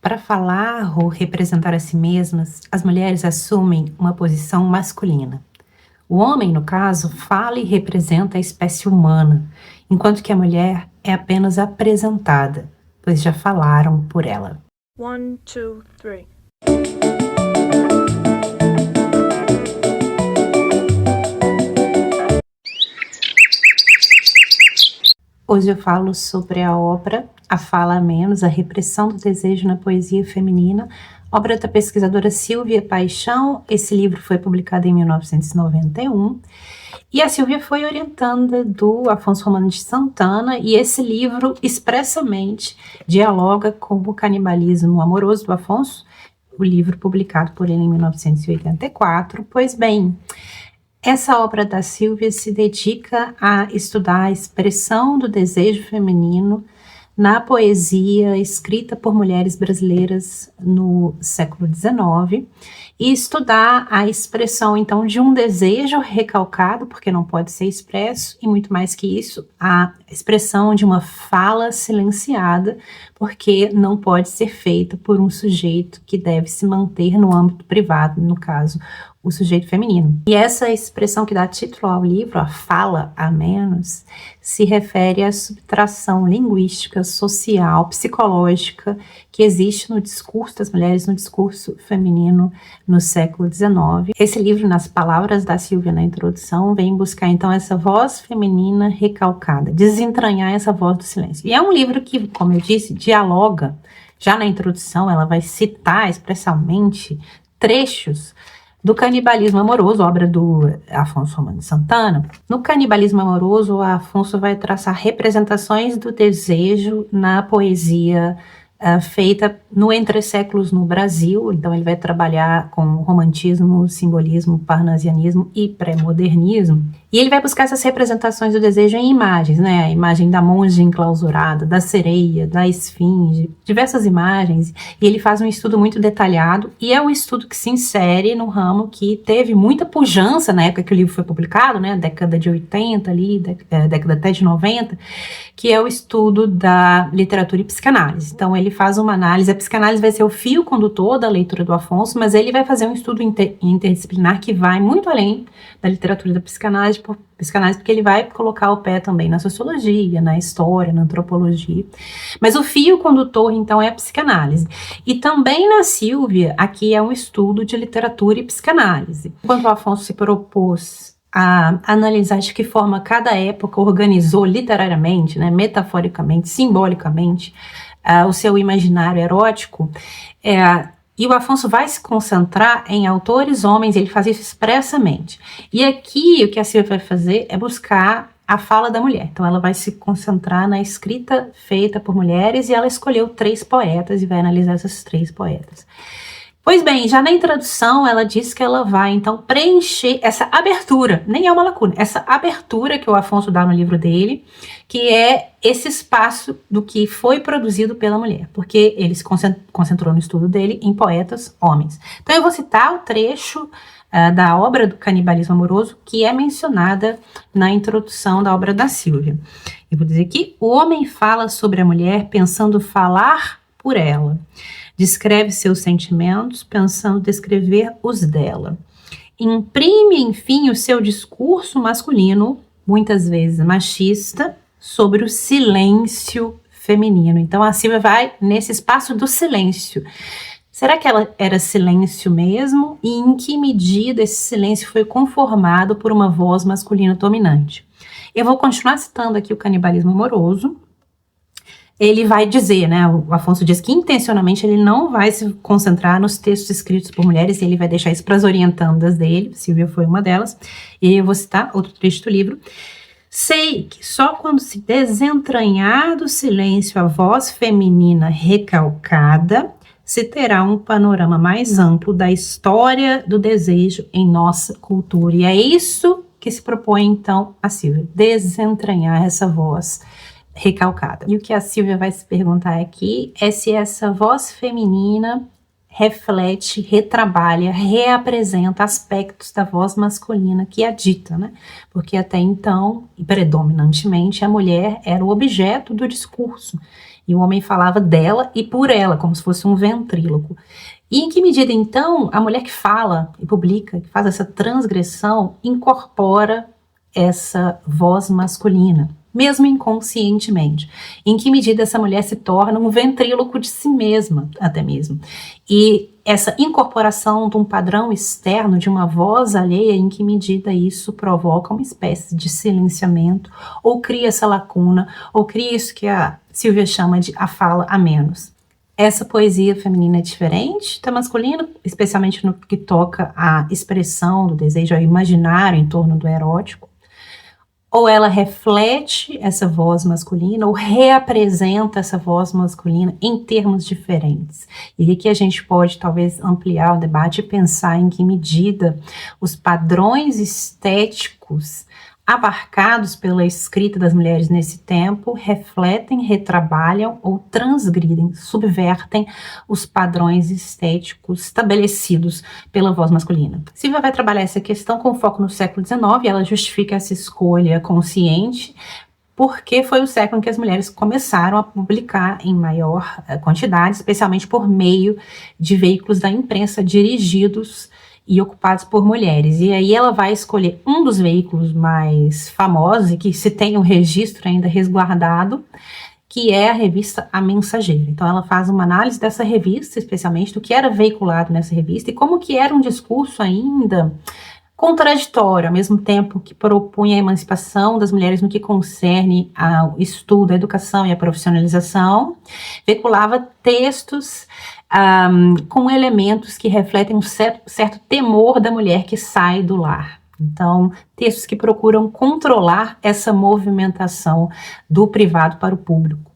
Para falar ou representar a si mesmas, as mulheres assumem uma posição masculina. O homem, no caso, fala e representa a espécie humana, enquanto que a mulher é apenas apresentada, pois já falaram por ela. 1, 2, 3. Hoje eu falo sobre a obra A Fala a Menos, a repressão do desejo na poesia feminina, obra da pesquisadora Silvia Paixão. Esse livro foi publicado em 1991 e a Silvia foi orientanda do Afonso Romano de Santana, e esse livro expressamente dialoga com o canibalismo amoroso do Afonso, o livro publicado por ele em 1984. Pois bem, essa obra da Silvia se dedica a estudar a expressão do desejo feminino na poesia escrita por mulheres brasileiras no século XIX e estudar a expressão, então, de um desejo recalcado, porque não pode ser expresso, e muito mais que isso, a expressão de uma fala silenciada, porque não pode ser feita por um sujeito que deve se manter no âmbito privado, no caso, o sujeito feminino. E essa expressão que dá título ao livro, a fala a menos, se refere à subtração linguística, social, psicológica que existe no discurso das mulheres, no discurso feminino no século XIX. Esse livro, nas palavras da Silvia na introdução, vem buscar então essa voz feminina recalcada, desentranhar essa voz do silêncio. E é um livro que, como eu disse, dialoga. Já na introdução, ela vai citar expressamente trechos do Canibalismo Amoroso, obra do Afonso Romano de Santana. No Canibalismo Amoroso, o Afonso vai traçar representações do desejo na poesia feita no Entre Séculos no Brasil. Então ele vai trabalhar com romantismo, simbolismo, parnasianismo e pré-modernismo. E ele vai buscar essas representações do desejo em imagens, né? A imagem da monja enclausurada, da sereia, da esfinge, diversas imagens. E ele faz um estudo muito detalhado, e é um estudo que se insere no ramo que teve muita pujança na época que o livro foi publicado, né? Década de 80 ali, década até de 90, que é o estudo da literatura e psicanálise. Então ele faz uma análise, a psicanálise vai ser o fio condutor da leitura do Afonso, mas ele vai fazer um estudo interdisciplinar que vai muito além da literatura e da psicanálise, porque ele vai colocar o pé também na sociologia, na história, na antropologia. Mas o fio condutor, então, é a psicanálise. E também na Silvia, aqui é um estudo de literatura e psicanálise. Enquanto o Afonso se propôs a analisar de que forma cada época organizou literariamente, né, metaforicamente, simbolicamente, o seu imaginário erótico, e o Afonso vai se concentrar em autores homens, ele faz isso expressamente. E aqui o que a Silvia vai fazer é buscar a fala da mulher. Então ela vai se concentrar na escrita feita por mulheres, e ela escolheu 3 poetas e vai analisar esses 3 poetas. Pois bem, já na introdução ela diz que ela vai então preencher essa abertura, nem é uma lacuna, essa abertura que o Afonso dá no livro dele, que é esse espaço do que foi produzido pela mulher, porque ele se concentrou no estudo dele em poetas homens. Então eu vou citar o trecho da obra do Canibalismo Amoroso, que é mencionada na introdução da obra da Silvia. Eu vou dizer que o homem fala sobre a mulher pensando falar por ela. Descreve seus sentimentos, pensando descrever os dela. Imprime, enfim, o seu discurso masculino, muitas vezes machista, sobre o silêncio feminino. Então a Silvia vai nesse espaço do silêncio. Será que ela era silêncio mesmo? E em que medida esse silêncio foi conformado por uma voz masculina dominante? Eu vou continuar citando aqui o Canibalismo Amoroso. Ele vai dizer, né, o Afonso diz que intencionalmente ele não vai se concentrar nos textos escritos por mulheres, ele vai deixar isso para as orientandas dele, Silvia foi uma delas, e eu vou citar outro trecho do livro. Sei que só quando se desentranhar do silêncio a voz feminina recalcada, se terá um panorama mais amplo da história do desejo em nossa cultura. E é isso que se propõe, então, a Silvia, desentranhar essa voz recalcada. E o que a Silvia vai se perguntar aqui é se essa voz feminina reflete, retrabalha, reapresenta aspectos da voz masculina que a dita, né? Porque até então, e predominantemente, a mulher era o objeto do discurso. E o homem falava dela e por ela, como se fosse um ventríloco. E em que medida, então, a mulher que fala e publica, que faz essa transgressão, incorpora essa voz masculina, mesmo inconscientemente? Em que medida essa mulher se torna um ventríloco de si mesma, até mesmo? E essa incorporação de um padrão externo, de uma voz alheia, em que medida isso provoca uma espécie de silenciamento, ou cria essa lacuna, ou cria isso que a Silvia chama de a fala a menos? Essa poesia feminina é diferente da masculina, especialmente no que toca à expressão do desejo, ao imaginário em torno do erótico? Ou ela reflete essa voz masculina, ou reapresenta essa voz masculina em termos diferentes? E aqui a gente pode talvez ampliar o debate e pensar em que medida os padrões estéticos abarcados pela escrita das mulheres nesse tempo refletem, retrabalham ou transgridem, subvertem os padrões estéticos estabelecidos pela voz masculina. Silvia vai trabalhar essa questão com foco no século XIX, e ela justifica essa escolha consciente porque foi o século em que as mulheres começaram a publicar em maior quantidade, especialmente por meio de veículos da imprensa dirigidos e ocupados por mulheres. E aí ela vai escolher um dos veículos mais famosos e que se tem um registro ainda resguardado, que é a revista A Mensageira. Então ela faz uma análise dessa revista, especialmente do que era veiculado nessa revista e como que era um discurso ainda contraditório, ao mesmo tempo que propunha a emancipação das mulheres no que concerne ao estudo, a educação e a profissionalização, veiculava textos com elementos que refletem um certo temor da mulher que sai do lar. Então, textos que procuram controlar essa movimentação do privado para o público.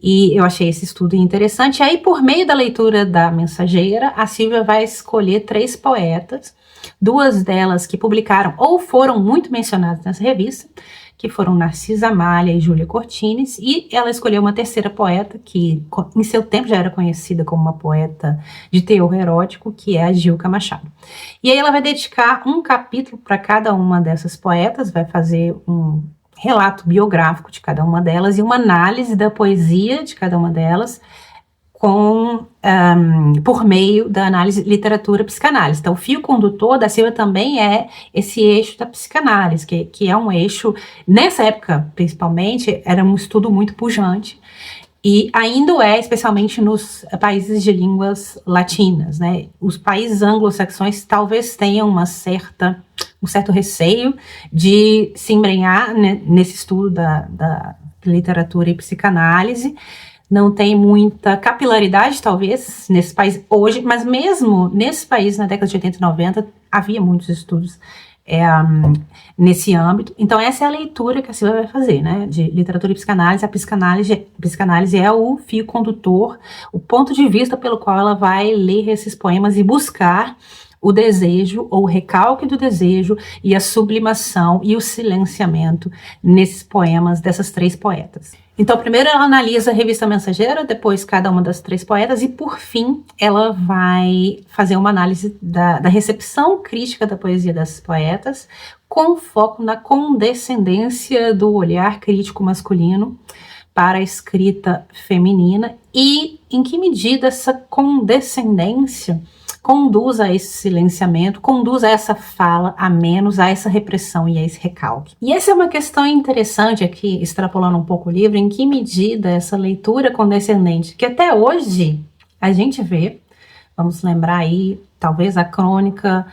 E eu achei esse estudo interessante. E aí, por meio da leitura da Mensageira, a Silvia vai escolher 3 poetas, 2 delas que publicaram ou foram muito mencionadas nessa revista, que foram Narcisa Amália e Júlia Cortines, e ela escolheu uma terceira poeta, que em seu tempo já era conhecida como uma poeta de teor erótico, que é a Gilca Machado. E aí ela vai dedicar um capítulo para cada uma dessas poetas, vai fazer um relato biográfico de cada uma delas e uma análise da poesia de cada uma delas, por meio da análise literatura-psicanálise. Então, o fio condutor da Silvia também é esse eixo da psicanálise, que é um eixo, nessa época, principalmente, era um estudo muito pujante, e ainda é, especialmente nos países de línguas latinas, né? Os países anglo-saxões talvez tenham um certo receio de se embrenhar, né, nesse estudo da literatura e psicanálise. Não tem muita capilaridade, talvez, nesse país hoje, mas mesmo nesse país, na década de 80 e 90, havia muitos estudos nesse âmbito. Então, essa é a leitura que a Silvia vai fazer, né, de literatura e psicanálise. A psicanálise é o fio condutor, o ponto de vista pelo qual ela vai ler esses poemas e buscar o desejo, ou o recalque do desejo, e a sublimação e o silenciamento nesses poemas dessas 3 poetas. Então, primeiro ela analisa a revista Mensageira, depois cada uma das 3 poetas, e por fim ela vai fazer uma análise da recepção crítica da poesia dessas poetas, com foco na condescendência do olhar crítico masculino para a escrita feminina, e em que medida essa condescendência conduz a esse silenciamento, conduz a essa fala a menos, a essa repressão e a esse recalque. E essa é uma questão interessante aqui, extrapolando um pouco o livro, em que medida essa leitura condescendente, que até hoje a gente vê, vamos lembrar aí, talvez a crônica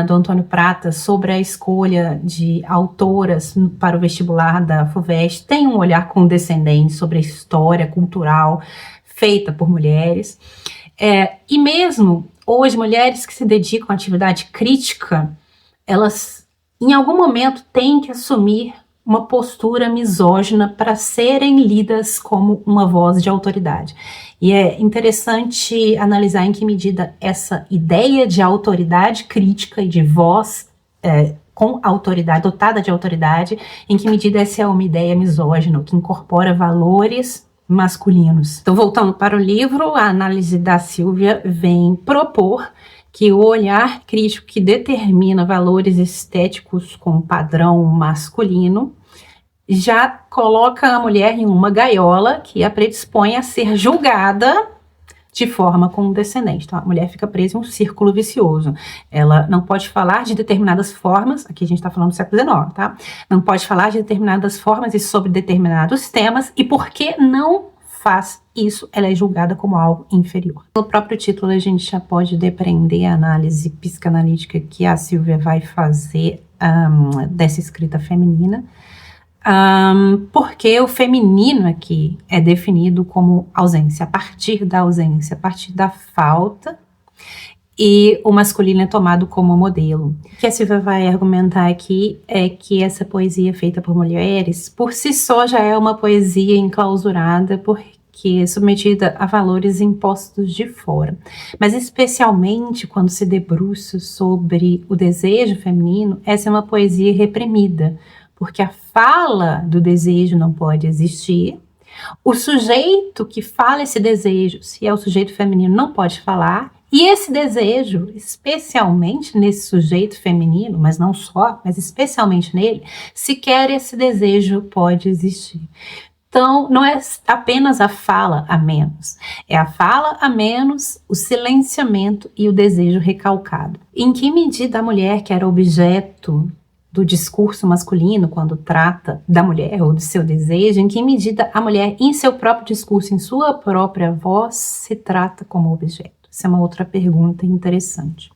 do Antônio Prata sobre a escolha de autoras para o vestibular da FUVEST, tem um olhar condescendente sobre a história cultural feita por mulheres. E mesmo hoje, mulheres que se dedicam à atividade crítica, elas em algum momento têm que assumir uma postura misógina para serem lidas como uma voz de autoridade. E é interessante analisar em que medida essa ideia de autoridade crítica e de voz com autoridade, dotada de autoridade, em que medida essa é uma ideia misógina, que incorpora valores masculinos. Então, voltando para o livro, a análise da Silvia vem propor que o olhar crítico que determina valores estéticos com padrão masculino já coloca a mulher em uma gaiola que a predispõe a ser julgada de forma condescendente. Então, a mulher fica presa em um círculo vicioso. Ela não pode falar de determinadas formas, aqui a gente está falando do século XIX, tá? Não pode falar de determinadas formas e sobre determinados temas, e porque não faz isso, ela é julgada como algo inferior. No próprio título, a gente já pode depreender a análise psicanalítica que a Silvia vai fazer dessa escrita feminina, porque o feminino aqui é definido como ausência, a partir da ausência, a partir da falta, e o masculino é tomado como modelo. O que a Silvia vai argumentar aqui é que essa poesia feita por mulheres, por si só, já é uma poesia enclausurada, porque é submetida a valores impostos de fora. Mas especialmente quando se debruça sobre o desejo feminino, essa é uma poesia reprimida, porque a fala do desejo não pode existir, o sujeito que fala esse desejo, se é o sujeito feminino, não pode falar, e esse desejo, especialmente nesse sujeito feminino, mas não só, mas especialmente nele, sequer esse desejo pode existir. Então, não é apenas a fala a menos, é a fala a menos, o silenciamento e o desejo recalcado. Em que medida a mulher, que era objeto do discurso masculino, quando trata da mulher ou do seu desejo, em que medida a mulher, em seu próprio discurso, em sua própria voz, se trata como objeto? Essa é uma outra pergunta interessante.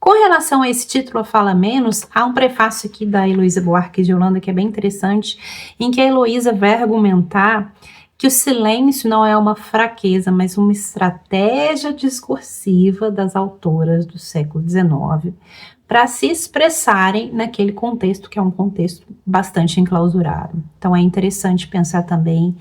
Com relação a esse título, A Fala Menos, há um prefácio aqui da Heloísa Buarque de Holanda que é bem interessante, em que a Heloísa vai argumentar que o silêncio não é uma fraqueza, mas uma estratégia discursiva das autoras do século XIX para se expressarem naquele contexto, que é um contexto bastante enclausurado. Então é interessante pensar também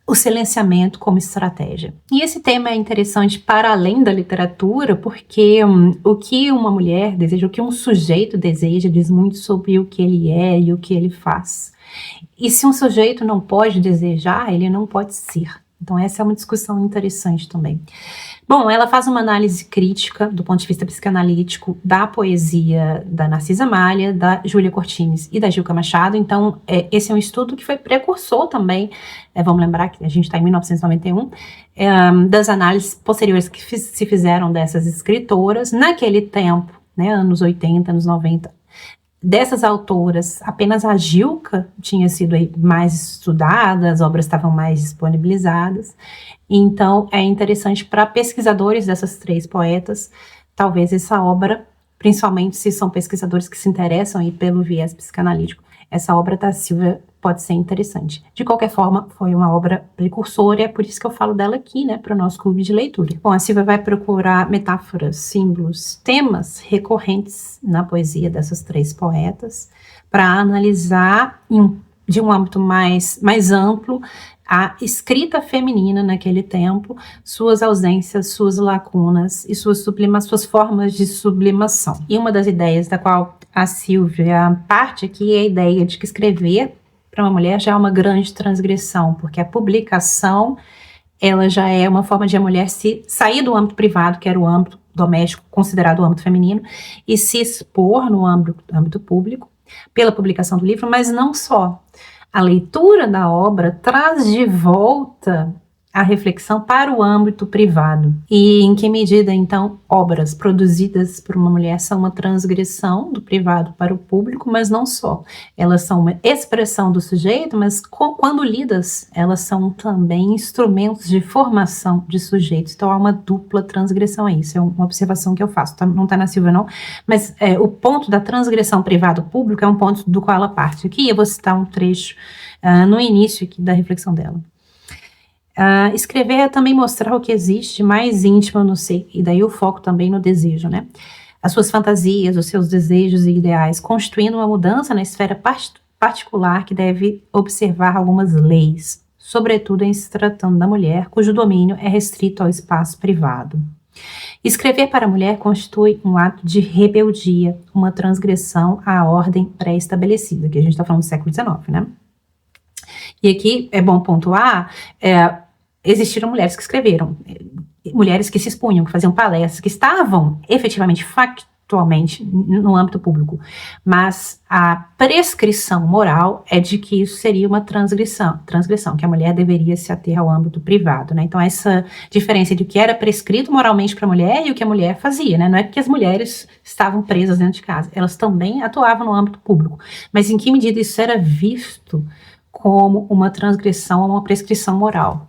o silenciamento como estratégia. E esse tema é interessante para além da literatura, porque o que uma mulher deseja, o que um sujeito deseja, diz muito sobre o que ele é e o que ele faz. E se um sujeito não pode desejar, ele não pode ser. Então essa é uma discussão interessante também. Bom, ela faz uma análise crítica, do ponto de vista psicanalítico, da poesia da Narcisa Malha, da Júlia Cortines e da Gilca Machado. Então, esse é um estudo que foi precursor também, vamos lembrar que a gente está em 1991, das análises posteriores que se fizeram dessas escritoras. Naquele tempo, né, anos 80, anos 90, dessas autoras, apenas a Gilca tinha sido mais estudada, as obras estavam mais disponibilizadas. Então, é interessante para pesquisadores dessas três poetas, talvez essa obra, principalmente se são pesquisadores que se interessam pelo viés psicanalítico, essa obra da Silvia pode ser interessante. De qualquer forma, foi uma obra precursora e é por isso que eu falo dela aqui, né, para o nosso clube de leitura. Bom, a Silvia vai procurar metáforas, símbolos, temas recorrentes na poesia dessas três poetas para analisar de um âmbito mais amplo a escrita feminina naquele tempo, suas ausências, suas lacunas e suas formas de sublimação. E uma das ideias da qual a Silvia parte aqui é a ideia de que escrever para uma mulher já é uma grande transgressão, porque a publicação ela já é uma forma de a mulher se sair do âmbito privado, que era o âmbito doméstico, considerado o âmbito feminino, e se expor no âmbito público, pela publicação do livro, mas não só. A leitura da obra traz de volta a reflexão para o âmbito privado. E em que medida, então, obras produzidas por uma mulher são uma transgressão do privado para o público, mas não só. Elas são uma expressão do sujeito, mas quando lidas, elas são também instrumentos de formação de sujeitos. Então, há uma dupla transgressão aí. Isso é uma observação que eu faço. Não está na Silvia, não. Mas o ponto da transgressão privado-público é um ponto do qual ela parte. Aqui eu vou citar um trecho no início aqui da reflexão dela. Escrever é também mostrar o que existe mais íntimo no ser, e daí o foco também no desejo, né? As suas fantasias, os seus desejos e ideais, constituindo uma mudança na esfera particular que deve observar algumas leis, sobretudo em se tratando da mulher, cujo domínio é restrito ao espaço privado. Escrever para a mulher constitui um ato de rebeldia, uma transgressão à ordem pré-estabelecida, que a gente está falando do século XIX, né? E aqui é bom pontuar, existiram mulheres que escreveram, mulheres que se expunham, que faziam palestras, que estavam efetivamente atualmente no âmbito público, mas a prescrição moral é de que isso seria uma transgressão, que a mulher deveria se ater ao âmbito privado, né? Então essa diferença entre o que era prescrito moralmente para a mulher e o que a mulher fazia, né? Não é que as mulheres estavam presas dentro de casa, elas também atuavam no âmbito público, mas em que medida isso era visto como uma transgressão ou uma prescrição moral?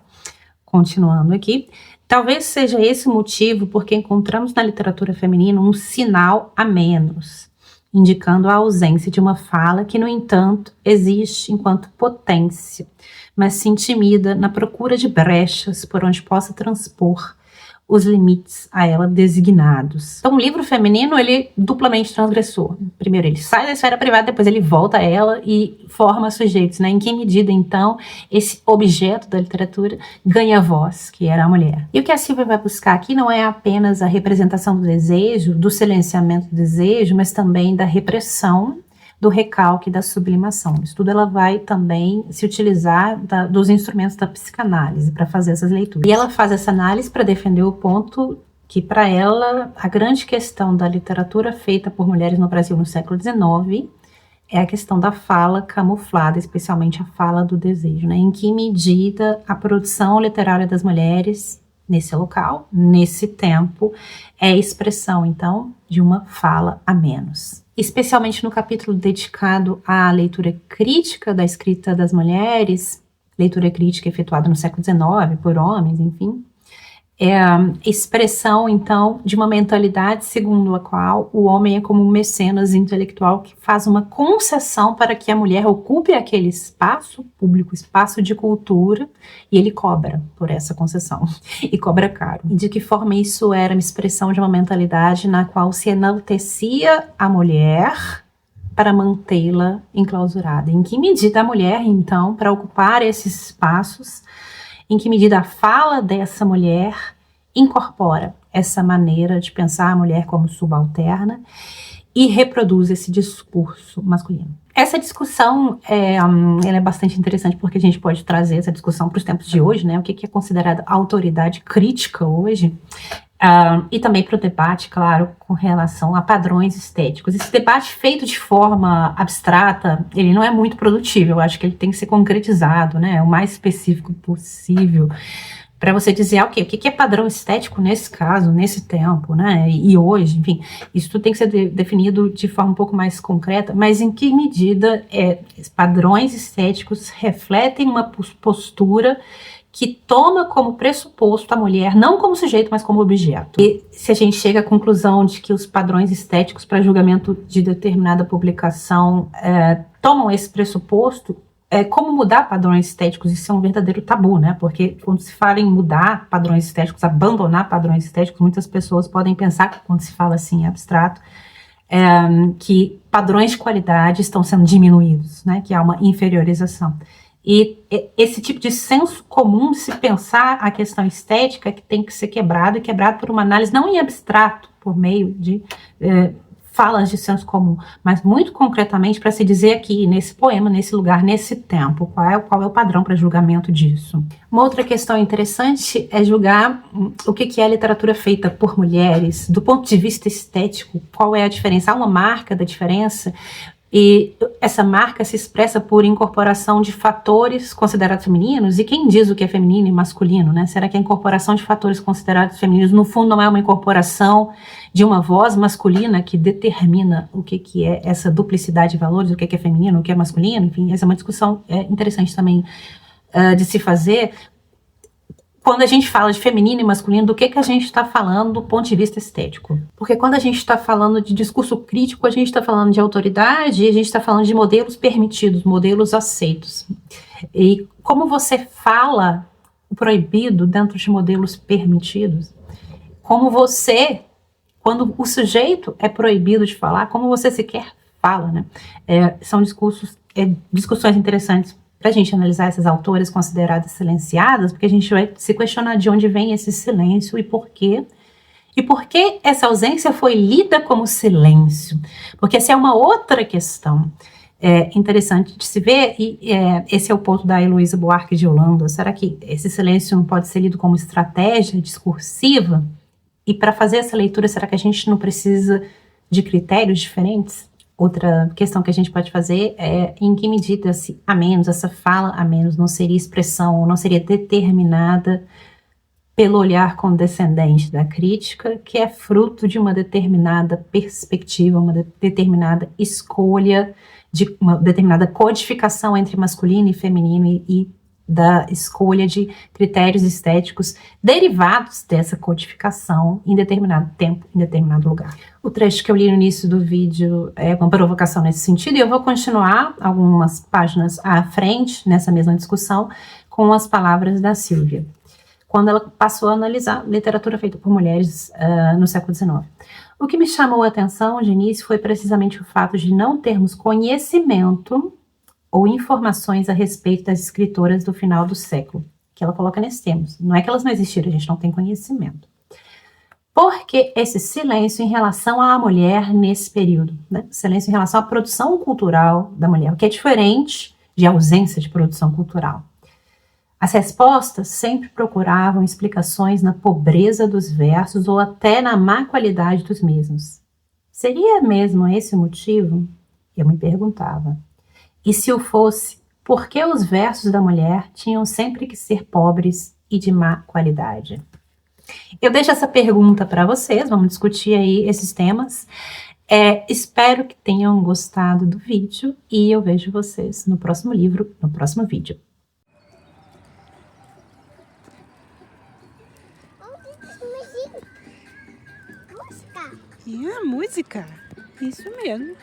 Continuando aqui, talvez seja esse o motivo porque encontramos na literatura feminina um sinal a menos, indicando a ausência de uma fala que, no entanto, existe enquanto potência, mas se intimida na procura de brechas por onde possa transpor os limites a ela designados. Então, o livro feminino, ele é duplamente transgressor. Primeiro, ele sai da esfera privada, depois ele volta a ela e forma sujeitos, né? Em que medida, então, esse objeto da literatura ganha voz, que era a mulher. E o que a Silvia vai buscar aqui não é apenas a representação do desejo, do silenciamento do desejo, mas também da repressão, do recalque, da sublimação. Isso tudo ela vai também se utilizar dos instrumentos da psicanálise para fazer essas leituras. E ela faz essa análise para defender o ponto que, para ela, a grande questão da literatura feita por mulheres no Brasil no século XIX é a questão da fala camuflada, especialmente a fala do desejo, né? Em que medida a produção literária das mulheres nesse local, nesse tempo, é expressão, então, de uma fala a menos. Especialmente no capítulo dedicado à leitura crítica da escrita das mulheres, leitura crítica efetuada no século XIX por homens, enfim, é a expressão, então, de uma mentalidade segundo a qual o homem é como um mecenas intelectual que faz uma concessão para que a mulher ocupe aquele espaço público, espaço de cultura, e ele cobra por essa concessão, e cobra caro. E de que forma isso era uma expressão de uma mentalidade na qual se enaltecia a mulher para mantê-la enclausurada? Em que medida a mulher, então, para ocupar esses espaços, em que medida a fala dessa mulher incorpora essa maneira de pensar a mulher como subalterna e reproduz esse discurso masculino. Essa discussão ela é bastante interessante porque a gente pode trazer essa discussão para os tempos de hoje, né? O que é considerado autoridade crítica hoje, e também para o debate, claro, com relação a padrões estéticos. Esse debate feito de forma abstrata, ele não é muito produtivo, eu acho que ele tem que ser concretizado, né, o mais específico possível, para você dizer, o que é padrão estético nesse caso, nesse tempo, né, e hoje, enfim, isso tudo tem que ser definido de forma um pouco mais concreta, mas em que medida padrões estéticos refletem uma postura que toma como pressuposto a mulher, não como sujeito, mas como objeto. E se a gente chega à conclusão de que os padrões estéticos para julgamento de determinada publicação tomam esse pressuposto, como mudar padrões estéticos? Isso é um verdadeiro tabu, né? Porque quando se fala em mudar padrões estéticos, abandonar padrões estéticos, muitas pessoas podem pensar que, quando se fala assim em abstrato, que padrões de qualidade estão sendo diminuídos, né? Que há uma inferiorização. E esse tipo de senso comum de se pensar a questão estética que tem que ser quebrado, e quebrado por uma análise não em abstrato, por meio de falas de senso comum, mas muito concretamente para se dizer aqui, nesse poema, nesse lugar, nesse tempo, qual é o padrão para julgamento disso. Uma outra questão interessante é julgar o que é a literatura feita por mulheres, do ponto de vista estético, qual é a diferença, há uma marca da diferença. E essa marca se expressa por incorporação de fatores considerados femininos. E quem diz o que é feminino e masculino, né? Será que a incorporação de fatores considerados femininos, no fundo, não é uma incorporação de uma voz masculina que determina o que é essa duplicidade de valores, o que é feminino, o que é masculino? Enfim, essa é uma discussão interessante também de se fazer. Quando a gente fala de feminino e masculino, do que a gente está falando do ponto de vista estético? Porque quando a gente está falando de discurso crítico, a gente está falando de autoridade e a gente está falando de modelos permitidos, modelos aceitos. E como você fala o proibido dentro de modelos permitidos? Como você, quando o sujeito é proibido de falar, como você sequer fala, né? São discussões interessantes para a gente analisar essas autoras consideradas silenciadas, porque a gente vai se questionar de onde vem esse silêncio e por quê. E por que essa ausência foi lida como silêncio? Porque essa é uma outra questão interessante de se ver, e esse é o ponto da Heloísa Buarque de Holanda. Será que esse silêncio não pode ser lido como estratégia discursiva? E para fazer essa leitura, será que a gente não precisa de critérios diferentes? Outra questão que a gente pode fazer é em que medida essa fala a menos não seria expressão, não seria determinada pelo olhar condescendente da crítica, que é fruto de uma determinada perspectiva, uma determinada escolha, de uma determinada codificação entre masculino e feminino e da escolha de critérios estéticos derivados dessa codificação em determinado tempo, em determinado lugar. O trecho que eu li no início do vídeo é uma provocação nesse sentido, e eu vou continuar algumas páginas à frente, nessa mesma discussão, com as palavras da Silvia, quando ela passou a analisar literatura feita por mulheres no século XIX. O que me chamou a atenção de início foi precisamente o fato de não termos conhecimento ou informações a respeito das escritoras do final do século, que ela coloca nesses termos. Não é que elas não existiram, a gente não tem conhecimento. Por que esse silêncio em relação à mulher nesse período? Né? Silêncio em relação à produção cultural da mulher, o que é diferente de ausência de produção cultural. As respostas sempre procuravam explicações na pobreza dos versos ou até na má qualidade dos mesmos. Seria mesmo esse o motivo? Eu me perguntava. E se o fosse, por que os versos da mulher tinham sempre que ser pobres e de má qualidade? Eu deixo essa pergunta para vocês, vamos discutir aí esses temas. Espero que tenham gostado do vídeo e eu vejo vocês no próximo livro, no próximo vídeo. Música? Isso mesmo.